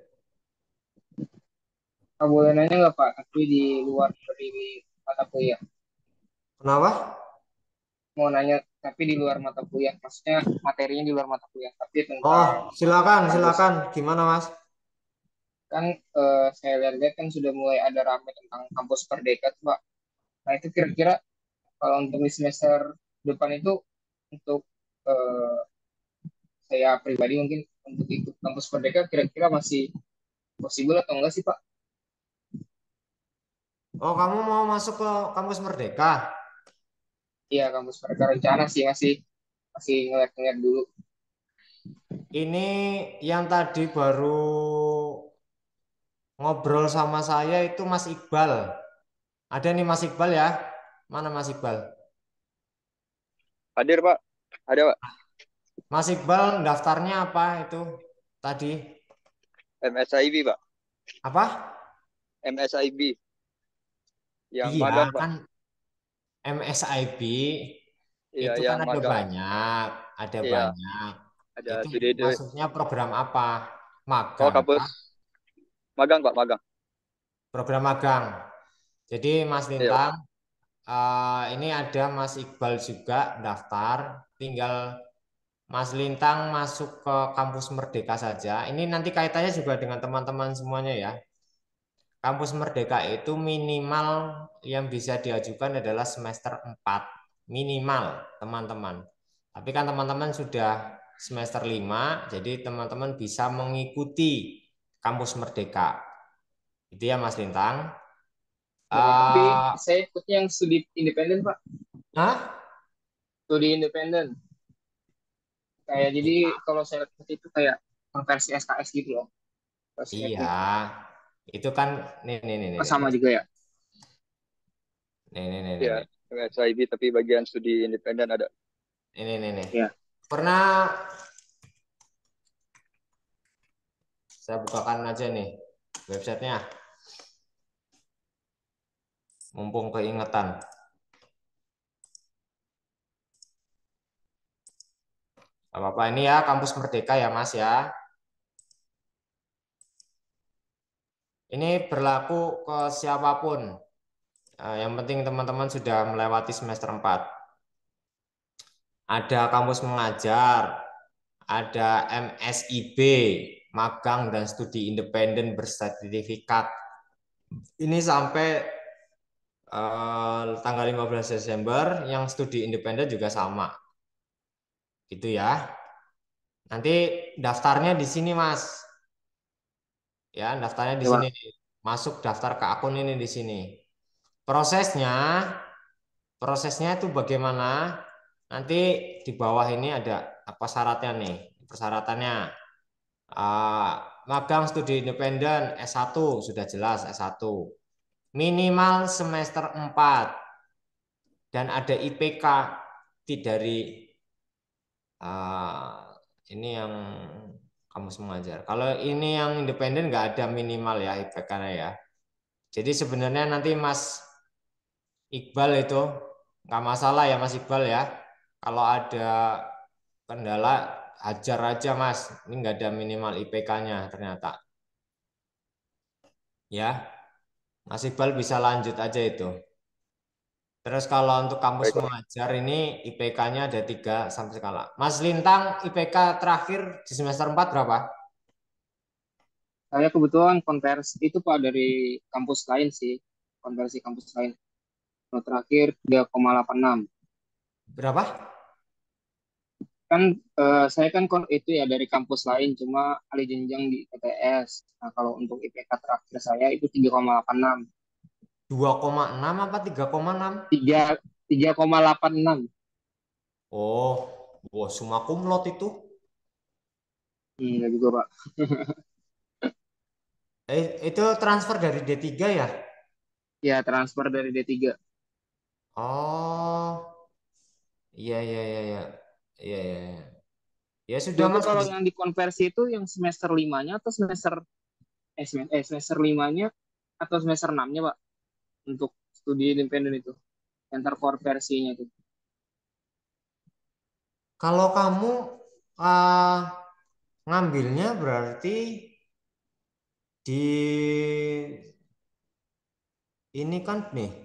Boleh nanya nggak, Pak? Tapi di luar dari mata kuliah. Kenapa? Mau nanya, tapi di luar mata kuliah. Maksudnya materinya di luar mata kuliah. Tapi Oh, tentang silakan, kampus. silakan. Gimana, Mas? Kan saya lihat kan sudah mulai ada rame tentang kampus Merdeka, tuh, Pak. Nah, itu kira-kira kalau untuk di semester depan itu untuk eh, saya pribadi mungkin untuk ikut kampus Merdeka kira-kira masih possible atau enggak sih, Pak? Oh, kamu mau masuk ke kampus Merdeka? Iya, kampus Merdeka rencana sih masih masih ngeliat-ngeliat dulu. Ini yang tadi baru ngobrol sama saya itu Mas Iqbal. Ada nih Mas Iqbal ya? Mana Mas Iqbal? Hadir, Pak. Ada, Pak. Mas Iqbal daftarnya apa itu tadi? MSIB, Pak. Apa? MSIB. Yang Iya, magang, Pak. kan MSIB Iya, itu kan yang ada magang. banyak, ada Iya, banyak. ada Itu studi itu. maksudnya program apa? Oh, Magang, kampus Pak? magang, Pak, magang. Program magang. Jadi Mas Iya, Pak. Lintang, ini ada Mas Iqbal juga daftar. Tinggal Mas Lintang masuk ke kampus Merdeka saja. Ini nanti kaitannya juga dengan teman-teman semuanya ya. Kampus Merdeka itu minimal yang bisa diajukan adalah semester 4. Minimal, teman-teman. Tapi kan teman-teman sudah semester 5, jadi teman-teman bisa mengikuti kampus Merdeka. Itu ya Mas Lintang. Ya, tapi Eh, saya ikutnya yang studi independen, Pak. Hah? Studi independen. Kayak jadi kalau saya lihat itu kayak konversi SKS gitu loh. Kalau saya Iya, lihat. itu kan Oh, sama juga ya. Iya, nih. MSIB tapi bagian studi independen ada. Nih. Ya. Pernah saya bukakan aja nih websitenya, mumpung keingetan. Apa-apa ini ya kampus Merdeka ya Mas ya. Ini berlaku ke siapapun. Yang penting teman-teman sudah melewati semester 4. Ada kampus mengajar, ada MSIB, magang dan studi independen bersertifikat. Ini sampai tanggal 15 Desember, yang studi independen juga sama. Gitu ya. Nanti daftarnya di sini, Mas. Ya, daftarnya di Ya, sini Pak. nih. Masuk daftar ke akun ini di sini. Prosesnya, prosesnya itu bagaimana? Nanti di bawah ini ada apa syaratnya nih? Persyaratannya uh, magang studi independen S1 sudah jelas S1. Minimal semester 4 dan ada IPK dari ini yang kampus mengajar. Kalau ini yang independen nggak ada minimal ya IPK-nya ya. Jadi sebenarnya nanti Mas Iqbal itu nggak masalah ya Mas Iqbal ya. Kalau ada kendala hajar aja Mas. Ini nggak ada minimal IPK-nya ternyata. Ya, Mas Iqbal bisa lanjut aja itu. Terus kalau untuk kampus Baik, Pak. mengajar ini IPK-nya ada 3 sampai skala. Mas Lintang IPK terakhir di semester 4 berapa? Saya kebetulan konversi itu Pak dari kampus lain sih, konversi kampus lain. Kalau terakhir 3,86. Berapa? Kan saya kan itu ya dari kampus lain, cuma alih jenjang di PTS. Nah, kalau untuk IPK terakhir saya itu 3,86. 2,6 apa 3,6? 3,86. Oh, wah, summa cum laude itu. Enggak juga, Pak. Itu transfer dari D3 ya? Ya, transfer dari D3. Oh, iya, iya, iya, iya. Iya, iya, iya. Ya sudah Itu Mas. kalau yang dikonversi itu yang semester limanya atau semester limanya atau semester 6-nya, Pak, untuk studi independen itu, yang terkonversinya itu. Kalau kamu ah, ngambilnya berarti di ini kan nih.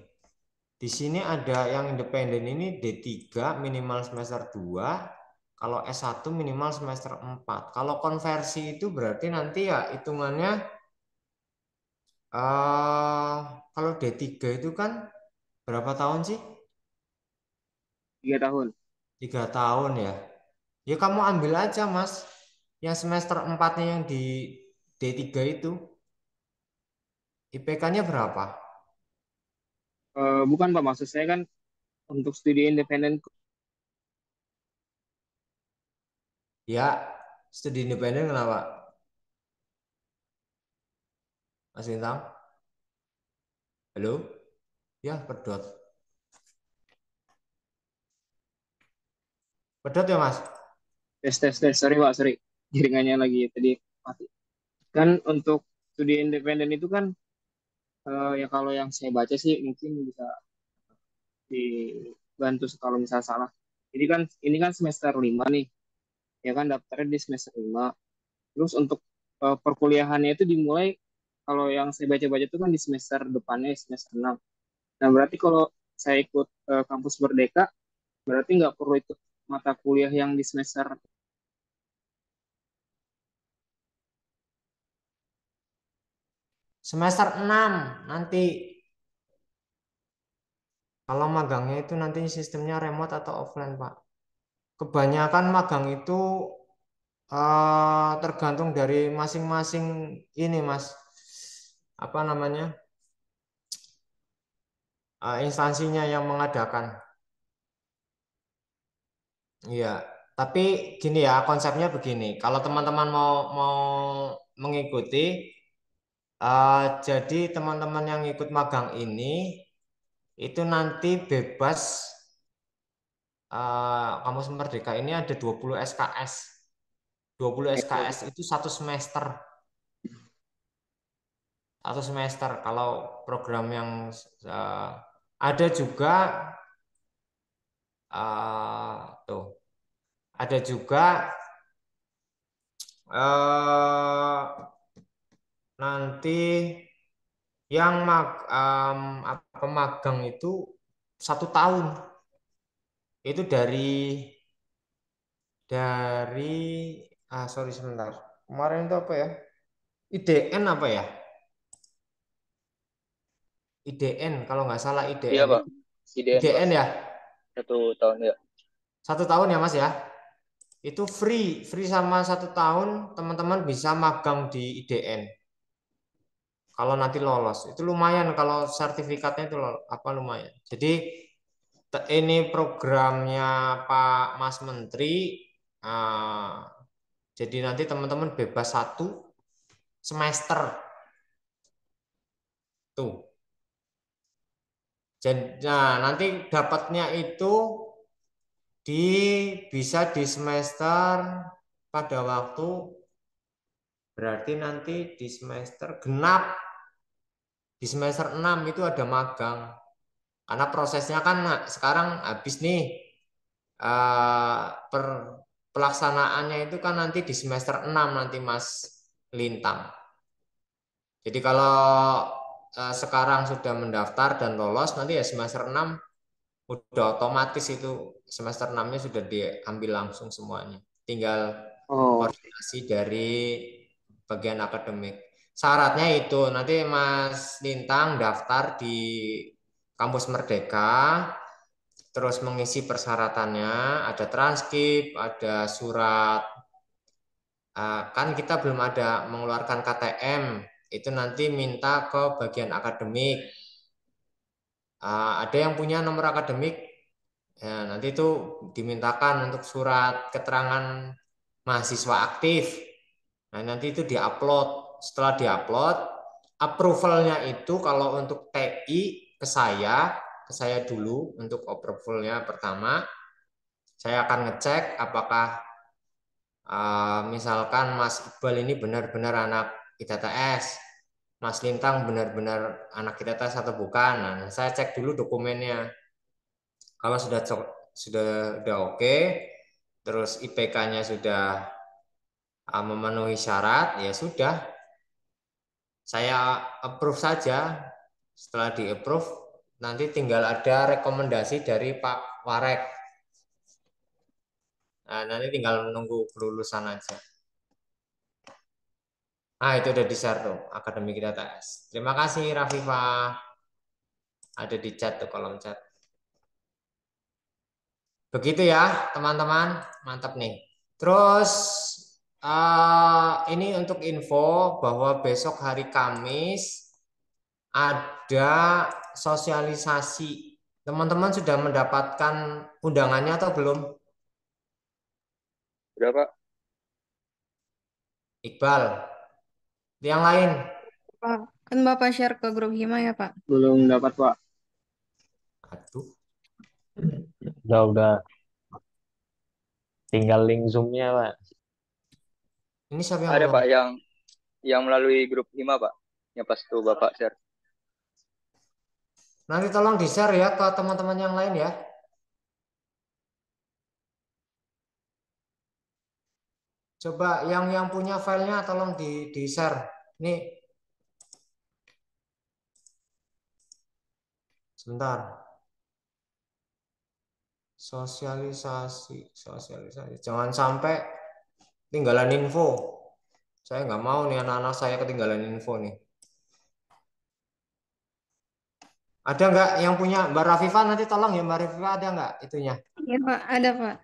Di sini ada yang independen ini D3 minimal semester 2, kalau S1 minimal semester 4. Kalau konversi itu berarti nanti ya hitungannya kalau D3 itu kan berapa tahun sih? 3 tahun. 3 tahun ya. Ya kamu ambil aja Mas. Yang semester 4-nya yang di D3 itu IPK-nya berapa? Bukan, Pak, maksud saya kan untuk studi independen. Ya, studi independen kenapa? Mas Bintang? Halo? Ya, pedot. Pedot ya Mas? Tes. Sorry, Pak, sorry. Jaringannya lagi tadi mati. Kan untuk studi independen itu kan, ya kalau yang saya baca sih mungkin bisa dibantu kalau misalnya salah. Jadi kan ini kan semester 5 nih, ya kan daftarnya di semester 5. Terus untuk perkuliahannya itu dimulai, kalau yang saya baca-baca itu kan di semester depannya, semester 6. Nah, berarti kalau saya ikut kampus Merdeka, berarti nggak perlu ikut mata kuliah yang di semester. Semester 6 nanti. Kalau magangnya itu nanti sistemnya remote atau offline, Pak. Kebanyakan magang itu tergantung dari masing-masing ini, Mas. Apa namanya? Instansinya yang mengadakan. Iya, tapi gini ya, konsepnya begini. Kalau teman-teman mau mau mengikuti, jadi teman-teman yang ikut magang ini itu nanti bebas. Kampus Merdeka ini ada 20 SKS. 20 SKS itu satu semester. Satu semester. Kalau program yang uh, ada juga tuh, ada juga uh, nanti yang apa magang itu 1 tahun. Itu dari sorry sebentar. Kemarin itu apa ya? IDN apa ya? IDN kalau nggak salah Iya, IDN Pak. itu IDN, Pak. IDN ya 1 tahun ya. 1 tahun ya Mas ya, itu free sama 1 tahun teman-teman bisa magang di IDN kalau nanti lolos itu lumayan kalau sertifikatnya itu apa lumayan. Jadi ini programnya Pak Mas Menteri, ah, jadi nanti teman-teman bebas 1 semester tuh. Jadi, nah, nanti dapatnya itu bisa di semester pada waktu berarti nanti di semester genap di semester 6 itu ada magang. Karena prosesnya kan sekarang habis nih, pelaksanaannya itu kan nanti di semester 6 nanti Mas Lintang. Jadi kalau sekarang sudah mendaftar dan lolos, nanti ya semester 6 udah otomatis itu semester 6-nya sudah diambil langsung semuanya. Tinggal Oh, koordinasi dari bagian akademik. Syaratnya itu nanti Mas Lintang daftar di Kampus Merdeka, terus mengisi persyaratannya, ada transkrip, ada surat. Kan kita belum ada mengeluarkan KTM, itu nanti minta ke bagian akademik. Ada yang punya nomor akademik, ya, nanti itu dimintakan untuk surat keterangan mahasiswa aktif. Nah, nanti itu diupload. Setelah diupload, approvalnya itu kalau untuk TI ke saya dulu untuk approvalnya pertama. Saya akan ngecek apakah misalkan Mas Iqbal ini benar-benar anak ITTS, Mas Lintang benar-benar anak ITTS atau bukan. Nah, saya cek dulu dokumennya. Kalau sudah oke, terus IPK-nya sudah memenuhi syarat, ya sudah, saya approve saja. Setelah di approve, nanti tinggal ada rekomendasi dari Pak Warek. Nah, nanti tinggal menunggu kelulusan aja. Itu udah di-share tuh, akademik kita tes. Terima kasih Rafifah. Ada di chat tuh, kolom chat. Begitu ya teman-teman, mantap nih. Terus ini untuk info bahwa besok hari Kamis ada sosialisasi. Teman-teman sudah mendapatkan undangannya atau belum? Udah, Pak. Iqbal, yang lain? Pak, kan Bapak share ke grup Hima ya, Pak? belum dapat, Pak. Aduh, Udah tinggal link Zoom-nya, Pak. ini siapa yang Ada belum? Pak yang melalui grup Hima, Pak. Yang pas tuh Bapak share. Nanti tolong di-share ya ke teman-teman yang lain ya. Coba yang punya filenya tolong di-share. Nih, sebentar. Sosialisasi. Jangan sampai tinggalan info. Saya nggak mau nih anak-anak saya ketinggalan info nih. Ada nggak yang punya Mbak Rafifah? Nanti tolong ya Mbak Rafifah, ada nggak itunya? Iya, Pak. Ada, Pak.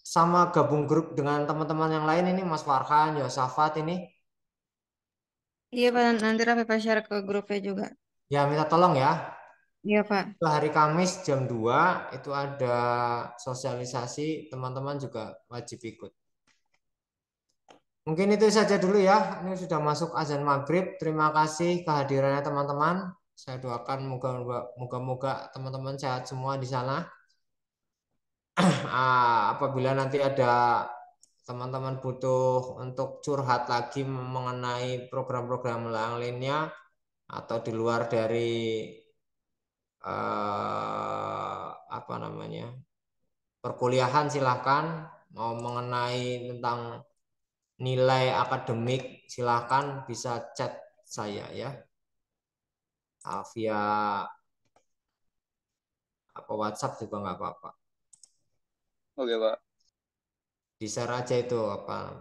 Sama gabung grup dengan teman-teman yang lain ini Mas Farhan, Yosafat ini. Iya, Pak. Nanti Bapak share ke grupnya juga. Ya minta tolong ya. Iya, Pak. Hari Kamis jam 2 itu ada sosialisasi, teman-teman juga wajib ikut. Mungkin itu saja dulu ya. Ini sudah masuk azan maghrib. Terima kasih kehadirannya teman-teman. Saya doakan moga-moga teman-teman sehat semua di sana. Apabila nanti ada teman-teman butuh untuk curhat lagi mengenai program-program lainnya atau di luar dari apa namanya perkuliahan, silahkan. Mau mengenai tentang nilai akademik silahkan bisa chat saya ya, via WhatsApp juga nggak apa-apa. Oke, Pak. Di share aja itu apa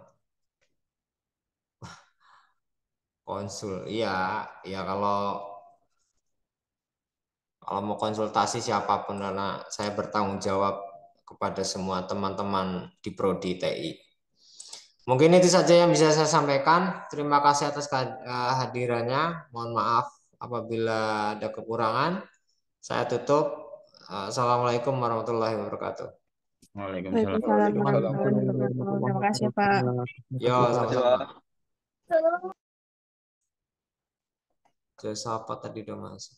konsul. Iya, ya kalau mau konsultasi siapapun, karena saya bertanggung jawab kepada semua teman-teman di Prodi TI. Mungkin itu saja yang bisa saya sampaikan. Terima kasih atas kehadirannya. Mohon maaf apabila ada kekurangan. Saya tutup. Assalamualaikum warahmatullahi wabarakatuh. Waalaikumsalam. Waalaikumsalam Waalaikumsalam. warahmatullahi wabarakatuh. Terima kasih, Pak. Yo, Terima kasih, sama-sama. Pak. Jasa apa tadi udah masuk?